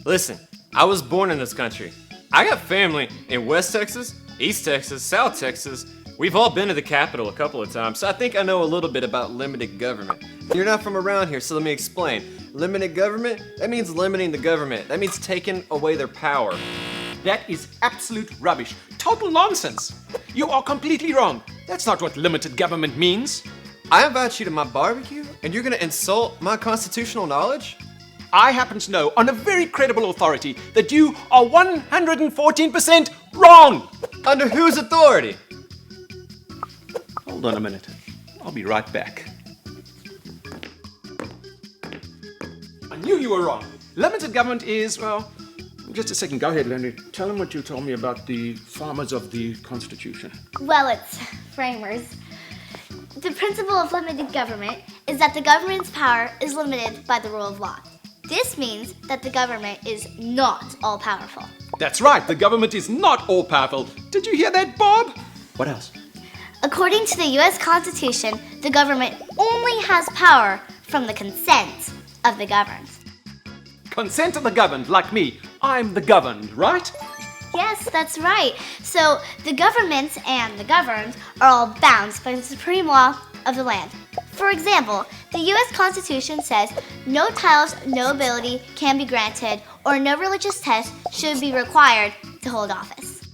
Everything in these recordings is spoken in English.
Listen, I was born in this country. I got family in West Texas, East Texas, South Texas. We've all been to the Capitol a couple of times, so I think I know a little bit about limited government. You're not from around here, so let me explain. Limited government? That means limiting the government. That means taking away their power. That is absolute rubbish. Total nonsense. You are completely wrong. That's not what limited government means. I invite you to my barbecue, and you're gonna insult my constitutional knowledge? I happen to know on a very credible authority that you are 114% wrong. Under whose authority? Hold on a minute. I'll be right back. I knew you were wrong. Limited government is, well, just a second. Go ahead, Lenny. Tell them what you told me about the farmers of the Constitution. Well, it's framers. The principle of limited government is that the government's power is limited by the rule of law. This means that the government is not all-powerful. That's right. The government is not all-powerful. Did you hear that, Bob? What else? According to the U.S. Constitution, the government only has power from the consent of the governed. Consent of the governed, like me. I'm the governed, right? Yes, that's right. So the government and the governed are all bound by the supreme law of the land. For example, the U.S. Constitution says no titles, no ability can be granted, or no religious test should be required to hold office.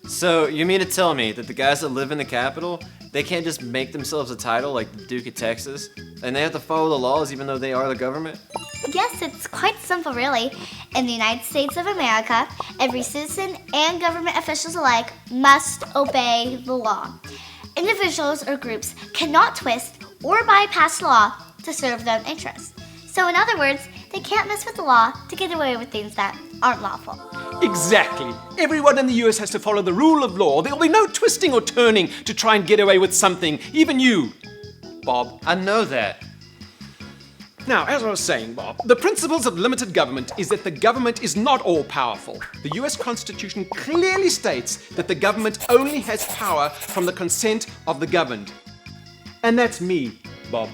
So, you mean to tell me that the guys that live in the Capitol, they can't just make themselves a title like the Duke of Texas? And they have to follow the laws even though they are the government? Yes, it's quite simple, really. In the United States of America, every citizen and government officials alike must obey the law. Individuals or groups cannot twist or bypass law to serve their own interests. So in other words, they can't mess with the law to get away with things that aren't lawful. Exactly. Everyone in the US has to follow the rule of law. There'll be no twisting or turning to try and get away with something. Even you, Bob. I know that. Now, as I was saying, Bob, the principles of limited government is that the government is not all-powerful. The US Constitution clearly states that the government only has power from the consent of the governed. And that's me, Bob.